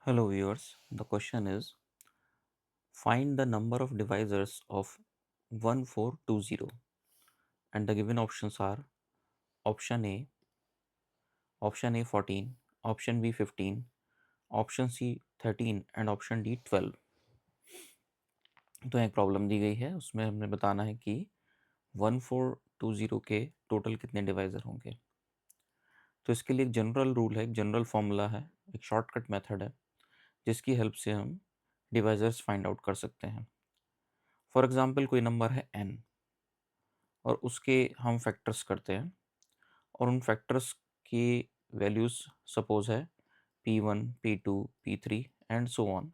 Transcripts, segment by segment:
Hello viewers, the question is find the number of divisors of 1420 and the given options are option A 14, option B 15, option C 13 and option D 12। तो एक problem दी गई है उसमें हमने बताना है कि 1420 के टोटल कितने डिवाइज़र होंगे। तो इसके लिए एक जनरल रूल है, एक जनरल फॉर्मूला है, एक शॉर्टकट मेथड है जिसकी हेल्प से हम डिवाइज़र्स फाइंड आउट कर सकते हैं। फॉर एग्जांपल कोई नंबर है n और उसके हम फैक्टर्स करते हैं और उन फैक्टर्स की वैल्यूज़ सपोज़ है p1, p2, p3 and so on.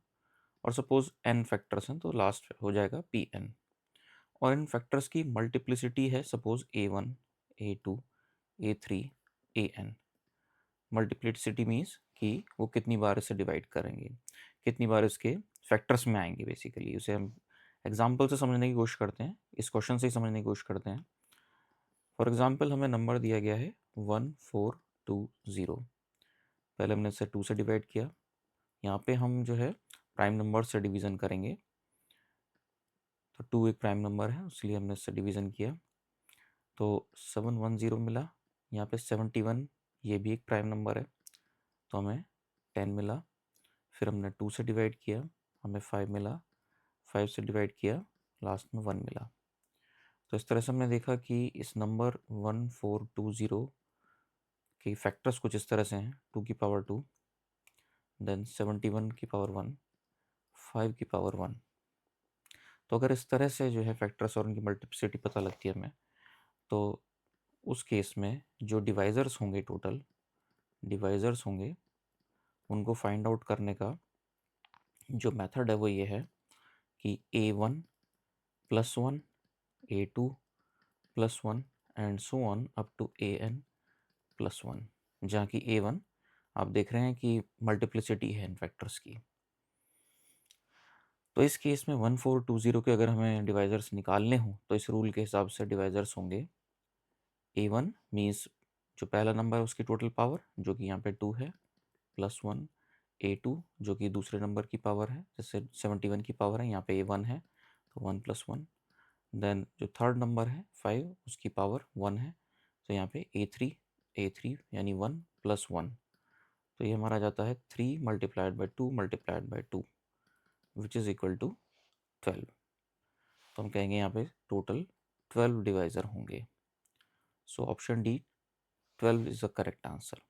और सपोज़ n फैक्टर्स हैं तो लास्ट हो जाएगा pn। और इन फैक्टर्स की मल्टीप्लिसिटी है suppose a1, a2, a3, an। Multiplicity means कि वो कितनी बार इसे डिवाइड करेंगे, कितनी बार इसके फैक्टर्स में आएंगे। बेसिकली उसे हम एग्जाम्पल से समझने की कोशिश करते हैं, इस क्वेश्चन से ही समझने की कोशिश करते हैं। फॉर एग्जाम्पल हमें नंबर दिया गया है 1420। पहले हमने इसे 2 से डिवाइड किया। यहाँ पे हम जो है प्राइम नंबर से डिवीज़न करेंगे। तो 2 एक प्राइम नंबर है इसलिए हमने इससे डिवीज़न किया तो 710 मिला। यहाँ पे 71 ये भी एक प्राइम नंबर है तो हमें 10 मिला। फिर हमने 2 से डिवाइड किया, हमें 5 मिला। 5 से डिवाइड किया, लास्ट में 1 मिला। तो इस तरह से हमने देखा कि इस नंबर 1420 के फैक्टर्स कुछ इस तरह से हैं 2 की पावर 2, देन 71 की पावर 1, 5 की पावर 1। तो अगर इस तरह से जो है फैक्टर्स और उनकी मल्टीप्लिसिटी पता लगती है हमें, तो उस केस में जो डिवाइज़र्स होंगे टोटल डिवाइज़र्स होंगे उनको फाइंड आउट करने का जो मेथड है वो ये है कि a1 plus 1, a2 plus 1 and so on up to an plus 1, जहाँ की a1 आप देख रहे हैं कि मल्टीप्लिसिटी है इन फैक्टर्स की। तो इस केस में 1420 के अगर हमें डिवाइज़र्स निकालने हों तो इस रूल के हिसाब से डिवाइज़र्स होंगे a1 मीन्स जो पहला नंबर है उसकी टोटल पावर जो कि यहाँ पे 2 है, प्लस 1, a2 जो कि दूसरे नंबर की पावर है, जैसे 71 की पावर है, यहाँ पे a1 है तो 1 प्लस 1। देन जो थर्ड नंबर है 5 उसकी पावर 1 है तो यहाँ पे a3 यानी 1 प्लस 1। तो ये हमारा जाता है 3 multiplied by 2 multiplied by 2 which is equal to 12। तो हम कहेंगे यहाँ पे टोटल 12 डिवाइज़र होंगे। So option D 12 is the correct answer.